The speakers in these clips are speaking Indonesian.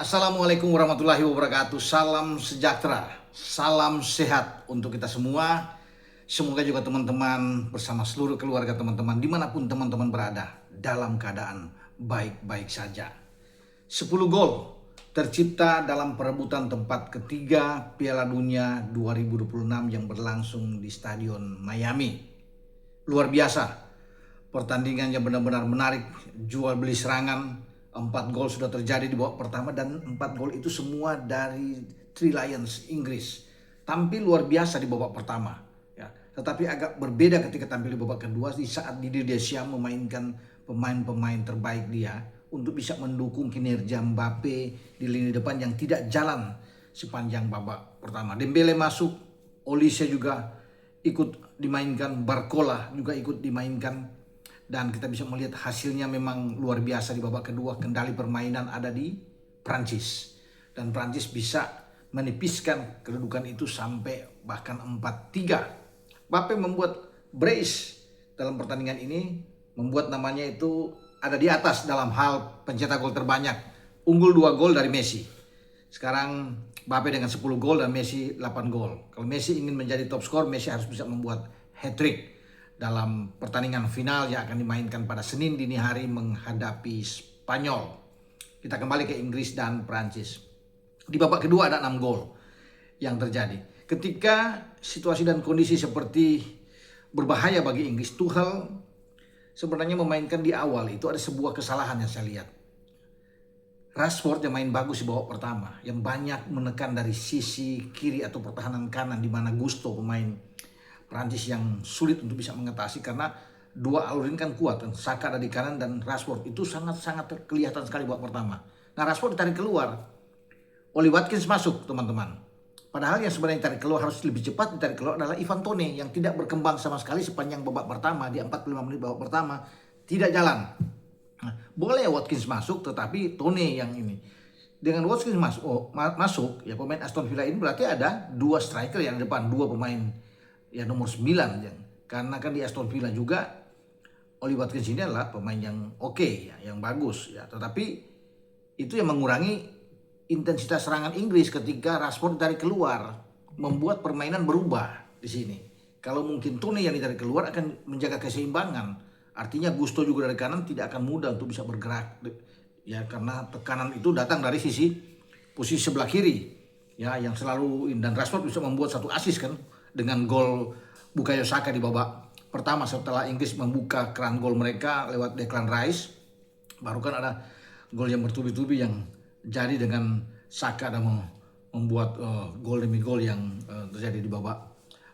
Assalamualaikum warahmatullahi wabarakatuh. Salam sejahtera, salam sehat untuk kita semua. Semoga juga teman-teman bersama seluruh keluarga teman-teman dimanapun teman-teman berada dalam keadaan baik-baik saja. 10 gol tercipta dalam perebutan tempat ketiga Piala Dunia 2026 yang berlangsung di Stadion Miami. Luar biasa. Pertandingannya benar-benar menarik, jual beli serangan. 4 gol sudah terjadi di babak pertama dan 4 gol itu semua dari Three Lions Inggris. Tampil luar biasa di babak pertama, ya. Tetapi agak berbeda ketika tampil di babak kedua di saat Didier Deschamps memainkan pemain-pemain terbaik dia untuk bisa mendukung kinerja Mbappe di lini depan yang tidak jalan sepanjang babak pertama. Dembele masuk, Olise juga ikut dimainkan, Barcola juga ikut dimainkan. Dan kita bisa melihat hasilnya memang luar biasa di babak kedua. Kendali permainan ada di Prancis. Dan Prancis bisa menipiskan kedudukan itu sampai bahkan 4-3. Mbappe membuat brace dalam pertandingan ini. Membuat namanya itu ada di atas dalam hal pencetak gol terbanyak. Unggul 2 gol dari Messi. Sekarang Mbappe dengan 10 gol dan Messi 8 gol. Kalau Messi ingin menjadi top skor, Messi harus bisa membuat hat-trick dalam pertandingan final yang akan dimainkan pada Senin dini hari menghadapi Spanyol. Kita kembali ke Inggris dan Prancis. Di babak kedua ada 6 gol yang terjadi. Ketika situasi dan kondisi seperti berbahaya bagi Inggris, Tuchel sebenarnya memainkan di awal itu ada sebuah kesalahan yang saya lihat. Rashford yang main bagus di babak pertama, yang banyak menekan dari sisi kiri atau pertahanan kanan di mana Gusto pemain Prancis yang sulit untuk bisa mengatasi karena dua alur ini kan kuat. Saka ada di kanan dan Rashford itu sangat-sangat kelihatan sekali babak pertama. Nah, Rashford ditarik keluar. Oli Watkins masuk, teman-teman. Padahal yang sebenarnya ditarik keluar harus lebih cepat ditarik keluar adalah Ivan Toney yang tidak berkembang sama sekali sepanjang babak pertama. Di 45 menit babak pertama tidak jalan. Nah, boleh Watkins masuk tetapi Toney yang ini. Dengan Watkins masuk, ya pemain Aston Villa ini berarti ada dua striker yang di depan, dua pemain ya nomor 9 ya. Karena kan di Aston Villa juga Oli Watkins ini adalah pemain yang oke, ya, yang bagus ya. Tetapi itu yang mengurangi intensitas serangan Inggris ketika Rashford ditarik keluar, membuat permainan berubah di sini. Kalau mungkin Toney yang ditarik keluar akan menjaga keseimbangan. Artinya Gusto juga dari kanan tidak akan mudah untuk bisa bergerak ya, karena tekanan itu datang dari sisi posisi sebelah kiri ya, yang selalu, dan Rashford bisa membuat satu assist kan dengan gol Bukayo Saka di babak pertama setelah Inggris membuka keran gol mereka lewat Declan Rice. Baru kan ada gol yang bertubi-tubi yang jadi dengan Saka dan membuat gol demi gol yang terjadi di babak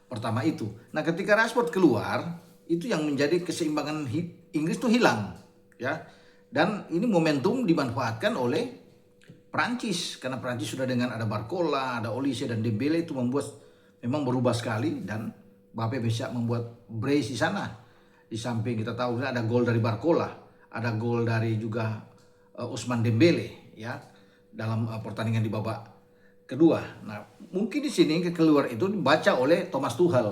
pertama itu. Nah, ketika Rashford keluar, itu yang menjadi keseimbangan Inggris itu hilang ya. Dan ini momentum dimanfaatkan oleh Prancis karena Prancis sudah dengan ada Barcola, ada Olise dan Dembele itu membuat memang berubah sekali, dan Mbappe bisa membuat brace di sana. Di samping kita tahu ada gol dari Barcola, ada gol dari juga Ousmane Dembele ya dalam pertandingan di babak kedua. Nah, mungkin di sini keluar itu dibaca oleh Thomas Tuchel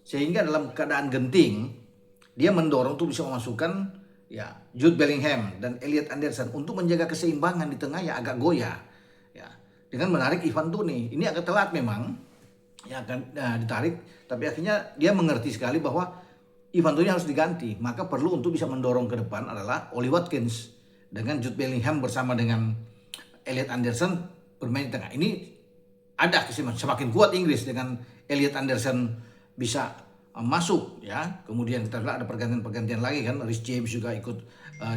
sehingga dalam keadaan genting dia mendorong untuk bisa memasukkan ya Jude Bellingham dan Elliot Anderson untuk menjaga keseimbangan di tengah yang agak goyah ya, dengan menarik Ivan Toney. Ini agak telat memang yang akan ditarik, tapi akhirnya dia mengerti sekali bahwa Ivan Toney harus diganti, maka perlu untuk bisa mendorong ke depan adalah Oli Watkins dengan Jude Bellingham bersama dengan Elliot Anderson bermain di tengah. Ini ada keseimbangan, semakin kuat Inggris dengan Elliot Anderson bisa masuk ya. Kemudian kita lihat ada pergantian lagi kan, Reece James juga ikut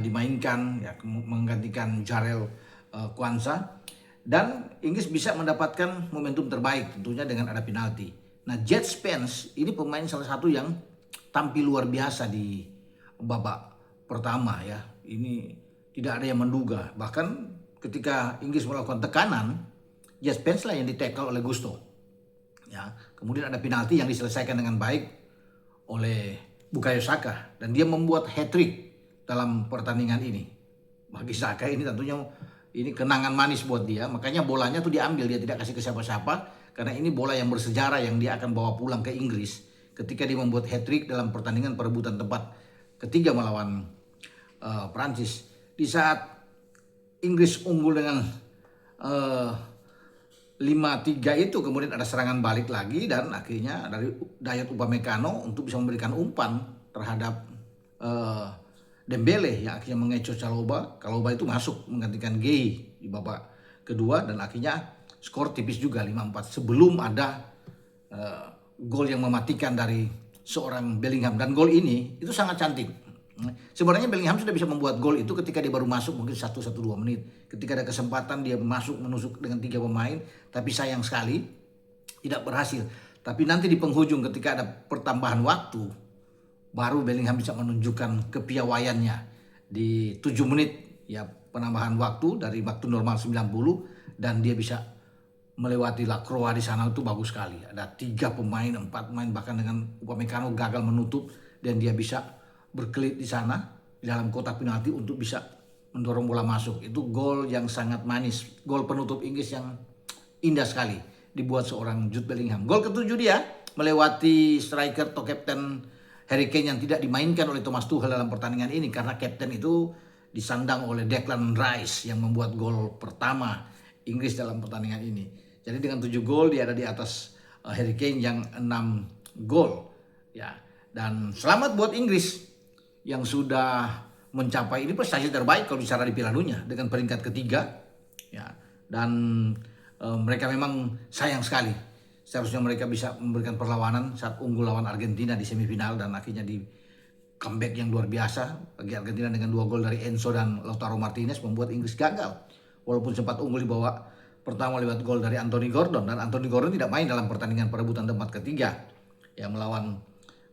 dimainkan ya, menggantikan Jarrell Quansah. Dan Inggris bisa mendapatkan momentum terbaik tentunya dengan ada penalti. Nah, Jed Spence ini pemain salah satu yang tampil luar biasa di babak pertama ya. Ini tidak ada yang menduga. Bahkan ketika Inggris melakukan tekanan, Jed Spence lah yang di-tackle oleh Gusto. Ya, kemudian ada penalti yang diselesaikan dengan baik oleh Bukayo Saka dan dia membuat hat-trick dalam pertandingan ini. Bagi Saka ini tentunya ini kenangan manis buat dia, makanya bolanya tuh diambil, dia tidak kasih ke siapa-siapa karena ini bola yang bersejarah yang dia akan bawa pulang ke Inggris ketika dia membuat hat-trick dalam pertandingan perebutan tempat ketiga melawan Prancis. Di saat Inggris unggul dengan eh, 5-3 itu kemudian ada serangan balik lagi dan akhirnya dari Dayot Upamecano untuk bisa memberikan umpan terhadap eh, Dembele yang akhirnya mengecoh Chalobah. Chalobah itu masuk menggantikan Gueye di babak kedua dan akhirnya skor tipis juga 5-4 sebelum ada gol yang mematikan dari seorang Bellingham. Dan gol ini itu sangat cantik. Sebenarnya Bellingham sudah bisa membuat gol itu ketika dia baru masuk mungkin 1-2 menit. Ketika ada kesempatan dia masuk menusuk dengan 3 pemain, tapi sayang sekali tidak berhasil. Tapi nanti di penghujung ketika ada pertambahan waktu, baru Bellingham bisa menunjukkan kepiawaiannya di 7 menit ya penambahan waktu dari waktu normal 90 dan dia bisa melewati Lacroix di sana itu bagus sekali. Ada 3 pemain, 4 pemain bahkan dengan Upamecano gagal menutup dan dia bisa berkelit di sana di dalam kotak penalti untuk bisa mendorong bola masuk. Itu gol yang sangat manis, gol penutup Inggris yang indah sekali dibuat seorang Jude Bellingham. Gol ke-7 dia melewati striker atau kapten Harry Kane yang tidak dimainkan oleh Thomas Tuchel dalam pertandingan ini karena kapten itu disandang oleh Declan Rice yang membuat gol pertama Inggris dalam pertandingan ini. Jadi dengan 7 gol dia ada di atas Harry Kane yang 6 gol ya. Dan selamat buat Inggris yang sudah mencapai ini prestasi terbaik kalau bicara di Piala Dunia dengan peringkat ketiga ya. Dan mereka memang sayang sekali, seharusnya mereka bisa memberikan perlawanan saat unggul lawan Argentina di semifinal dan akhirnya di comeback yang luar biasa bagi Argentina dengan 2 gol dari Enzo dan Lautaro Martinez membuat Inggris gagal walaupun sempat unggul di babak pertama lewat gol dari Anthony Gordon, dan Anthony Gordon tidak main dalam pertandingan perebutan tempat ketiga ya melawan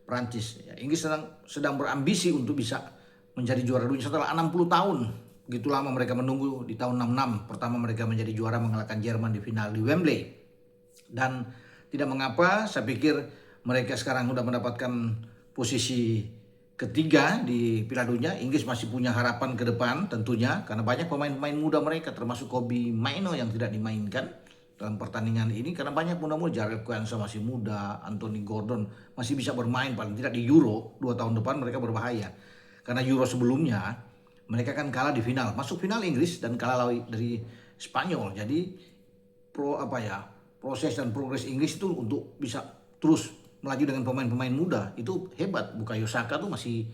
Prancis. Ya, Inggris sedang berambisi untuk bisa menjadi juara dunia setelah 60 tahun. Begitu lama mereka menunggu. Di tahun 66 pertama mereka menjadi juara mengalahkan Jerman di final di Wembley. Dan tidak mengapa, saya pikir mereka sekarang sudah mendapatkan posisi ketiga di Piala Dunia. Inggris masih punya harapan ke depan tentunya karena banyak pemain-pemain muda mereka termasuk Kobbie Mainoo yang tidak dimainkan dalam pertandingan ini karena banyak muda-muda. Jarell Quansah masih muda, Anthony Gordon masih bisa bermain, paling tidak di Euro 2 tahun depan mereka berbahaya. Karena Euro sebelumnya mereka kan kalah di final, masuk final Inggris dan kalah dari Spanyol. Jadi proses dan progres Inggris itu untuk bisa terus melaju dengan pemain-pemain muda itu hebat. Bukayo Saka tuh masih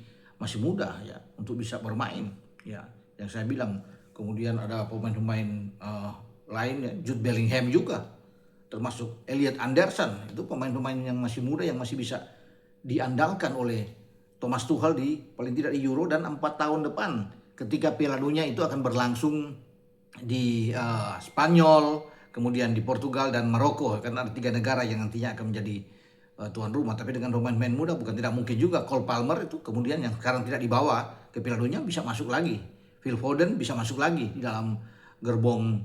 muda ya untuk bisa bermain ya. Yang saya bilang kemudian ada pemain-pemain lain ya, Jude Bellingham juga, termasuk Elliot Anderson, itu pemain-pemain yang masih muda yang masih bisa diandalkan oleh Thomas Tuchel di paling tidak di Euro dan 4 tahun depan ketika Piala Dunia itu akan berlangsung di Spanyol, kemudian di Portugal dan Maroko, karena ada 3 negara yang nantinya akan menjadi tuan rumah. Tapi dengan pemain-pemain muda bukan tidak mungkin juga Cole Palmer itu kemudian yang sekarang tidak dibawa ke Piala Dunia bisa masuk lagi, Phil Foden bisa masuk lagi di dalam gerbong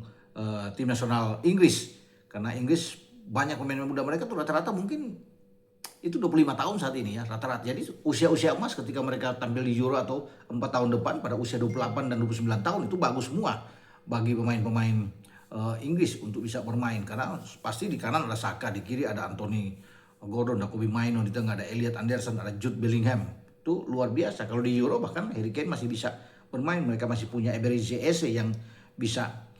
tim nasional Inggris karena Inggris banyak pemain muda mereka tuh rata-rata mungkin itu 25 tahun saat ini ya rata-rata. Jadi usia-usia emas ketika mereka tampil di Euro atau 4 tahun depan pada usia 28 dan 29 tahun itu bagus semua bagi pemain-pemain Inggris untuk bisa bermain karena pasti di kanan ada Saka, di kiri ada Anthony Gordon, ada Kobbie Mainoo, di tengah ada Elliot Anderson, ada Jude Bellingham. Itu luar biasa. Kalau di Euro bahkan Harry Kane masih bisa bermain, mereka masih punya Eberechi Eze yang bisa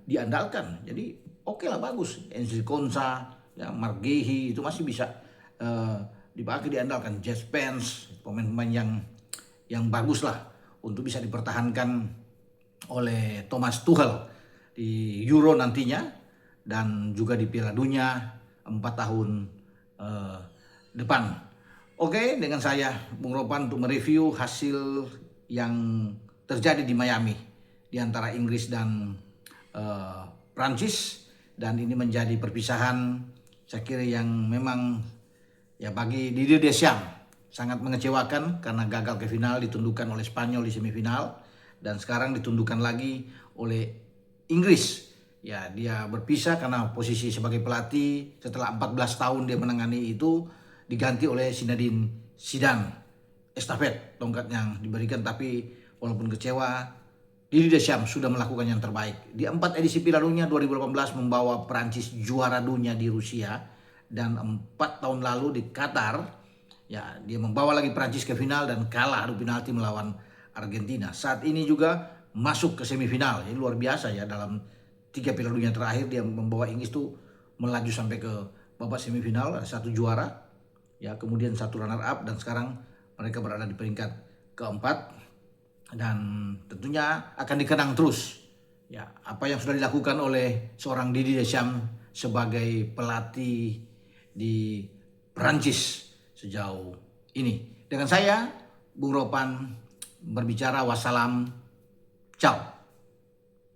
diandalkan. Jadi oke lah bagus. Enzo Konsa, ya, Mark Guehi itu masih bisa dipakai diandalkan. Jed Spence, pemain-pemain yang bagus lah untuk bisa dipertahankan oleh Thomas Tuchel di Euro nantinya dan juga di Piala Dunia 4 tahun depan. Oke, dengan saya Bung Ropan untuk mereview hasil yang terjadi di Miami di antara Inggris dan Prancis, dan ini menjadi perpisahan saya kira yang memang ya bagi Didier Deschamps sangat mengecewakan karena gagal ke final, ditundukkan oleh Spanyol di semifinal dan sekarang ditundukkan lagi oleh Inggris. Ya, dia berpisah karena posisi sebagai pelatih setelah 14 tahun dia menangani itu diganti oleh Zinedine Zidane. Estafet tongkat yang diberikan, tapi walaupun kecewa, Didier Deschamps sudah melakukan yang terbaik. Di 4 edisi Piala Dunia 2018 membawa Prancis juara dunia di Rusia, dan 4 tahun lalu di Qatar ya dia membawa lagi Prancis ke final dan kalah adu penalti melawan Argentina. Saat ini juga masuk ke semifinal. Ini luar biasa ya, dalam 3 Piala Dunia terakhir dia membawa Inggris tuh melaju sampai ke babak semifinal, ada 1 juara, ya kemudian 1 runner up, dan sekarang mereka berada di peringkat keempat. Dan tentunya akan dikenang terus ya apa yang sudah dilakukan oleh seorang Didier Deschamps sebagai pelatih di Perancis sejauh ini. Dengan saya Bung Ropan berbicara, wassalam, ciao.